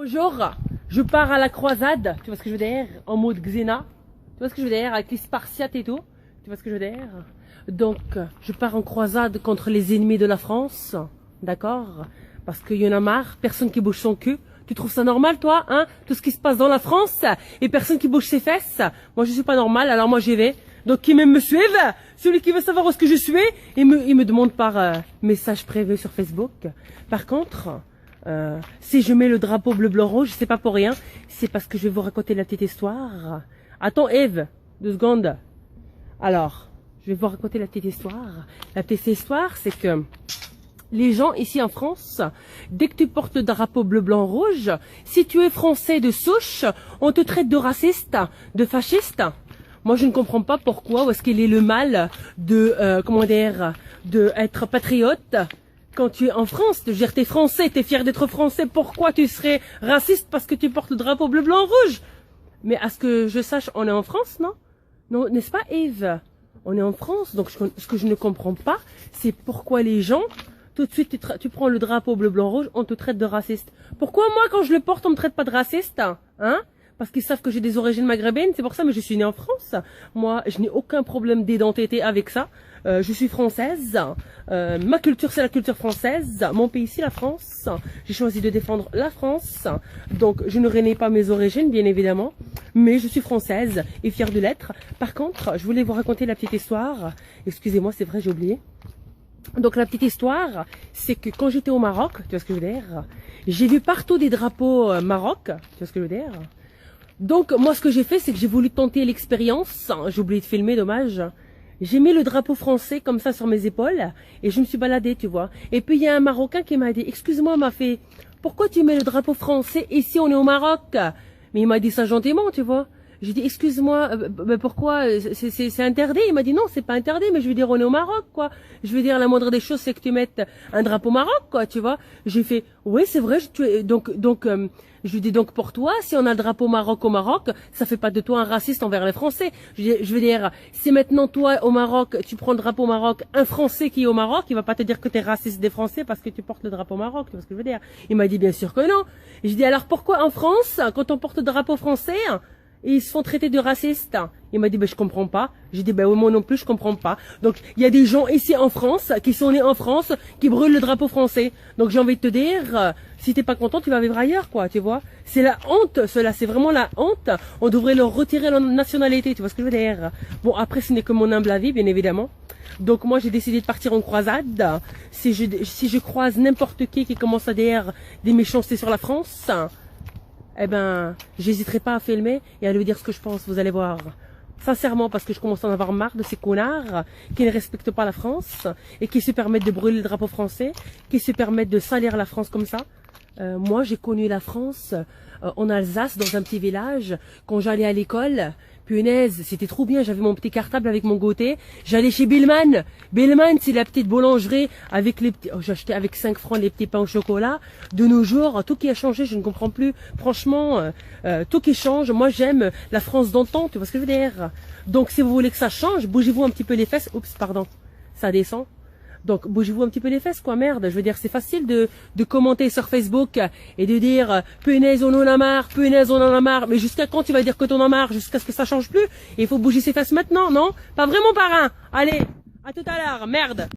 Bonjour, je pars à la croisade, tu vois ce que je veux dire, en mode Xena, tu vois ce que je veux dire, avec les Spartiates et tout, tu vois ce que je veux dire. Donc, je pars en croisade contre les ennemis de la France, d'accord, parce qu'il y en a marre, personne qui bouge son cul. Tu trouves ça normal, toi, hein, tout ce qui se passe dans la France, et personne qui bouge ses fesses? Moi, je suis pas normal, alors moi, j'y vais. Donc, qui même me suivent, celui qui veut savoir où est-ce que je suis, il me demande par message privé sur Facebook. Par contre, si je mets le drapeau bleu, blanc, rouge, c'est pas pour rien, c'est parce que je vais vous raconter la petite histoire. Attends, Eve, 2 secondes. Alors, je vais vous raconter la petite histoire. La petite histoire, c'est que les gens ici en France, dès que tu portes le drapeau bleu, blanc, rouge, si tu es français de souche, on te traite de raciste, de fasciste. Moi, je ne comprends pas pourquoi, où est-ce qu'il est le mal de, comment dire, de être patriote quand tu es en France. Je veux dire, t'es français, t'es fier d'être français, pourquoi tu serais raciste parce que tu portes le drapeau bleu, blanc, rouge? Mais à ce que je sache, on est en France, non? Non, n'est-ce pas, Eve? On est en France, donc ce que je ne comprends pas, c'est pourquoi les gens, tout de suite, tu prends le drapeau bleu, blanc, rouge, on te traite de raciste. Pourquoi moi, quand je le porte, on me traite pas de raciste? Hein? Parce qu'ils savent que j'ai des origines maghrébines, c'est pour ça, mais je suis née en France. Moi, je n'ai aucun problème d'identité avec ça. Je suis française. Ma culture, c'est la culture française. Mon pays, c'est la France. J'ai choisi de défendre la France. Donc, je ne renie pas mes origines, bien évidemment. Mais je suis française et fière de l'être. Par contre, je voulais vous raconter la petite histoire. Excusez-moi, c'est vrai, j'ai oublié. Donc la petite histoire, c'est que quand j'étais au Maroc, tu vois ce que je veux dire, j'ai vu partout des drapeaux Maroc, tu vois ce que je veux dire. Donc moi ce que j'ai fait, c'est que j'ai voulu tenter l'expérience, j'ai oublié de filmer, dommage. J'ai mis le drapeau français comme ça sur mes épaules et je me suis baladée, tu vois. Et puis il y a un Marocain qui m'a dit, excuse-moi, m'a fait, pourquoi tu mets le drapeau français ici, on est au Maroc? Mais il m'a dit ça gentiment, tu vois. J'ai dit, excuse-moi, pourquoi c'est interdit? Il m'a dit, non, c'est pas interdit, mais je veux dire, on est au Maroc, quoi. Je veux dire, la moindre des choses, c'est que tu mettes un drapeau Maroc, quoi, tu vois. J'ai fait, oui, c'est vrai, je lui dis, donc pour toi, si on a le drapeau Maroc au Maroc, ça fait pas de toi un raciste envers les Français. Je veux dire, si maintenant, toi, au Maroc, tu prends le drapeau Maroc, un Français qui est au Maroc, il va pas te dire que t'es raciste des Français parce que tu portes le drapeau Maroc, tu vois ce que je veux dire. Il m'a dit, bien sûr que non. J'ai dit, alors pourquoi en France, quand on porte le drapeau français, et ils se font traiter de racistes? Il m'a dit, ben, je comprends pas. J'ai dit, ben, moi non plus, je comprends pas. Donc, il y a des gens ici en France, qui sont nés en France, qui brûlent le drapeau français. Donc, j'ai envie de te dire, si t'es pas content, tu vas vivre ailleurs, quoi, tu vois. C'est la honte, cela, c'est vraiment la honte. On devrait leur retirer leur nationalité, tu vois ce que je veux dire. Bon, après, ce n'est que mon humble avis, bien évidemment. Donc, moi, j'ai décidé de partir en croisade. Si je croise n'importe qui commence à dire des méchancetés sur la France, eh ben, j'hésiterai pas à filmer et à lui dire ce que je pense, vous allez voir. Sincèrement, parce que je commence à en avoir marre de ces connards qui ne respectent pas la France et qui se permettent de brûler le drapeau français, qui se permettent de salir la France comme ça. Moi, j'ai connu la France en Alsace, dans un petit village, quand j'allais à l'école. Punaise, c'était trop bien, j'avais mon petit cartable avec mon goûter. J'allais chez Billman. Billman, c'est la petite boulangerie avec les petits... Oh, j'achetais avec 5 francs les petits pains au chocolat. De nos jours, tout qui a changé, je ne comprends plus. Franchement, tout qui change. Moi, j'aime la France d'antan, tu vois ce que je veux dire. Donc, si vous voulez que ça change, bougez-vous un petit peu les fesses. Oups, pardon, ça descend. Donc, bougez-vous un petit peu les fesses, quoi, merde. Je veux dire, c'est facile de commenter sur Facebook et de dire, punaise, on en a marre, punaise, on en a marre. Mais jusqu'à quand tu vas dire que t'en as marre? Jusqu'à ce que ça change plus? Et il faut bouger ses fesses maintenant, non? Pas vraiment, parrain. Allez, à tout à l'heure, merde.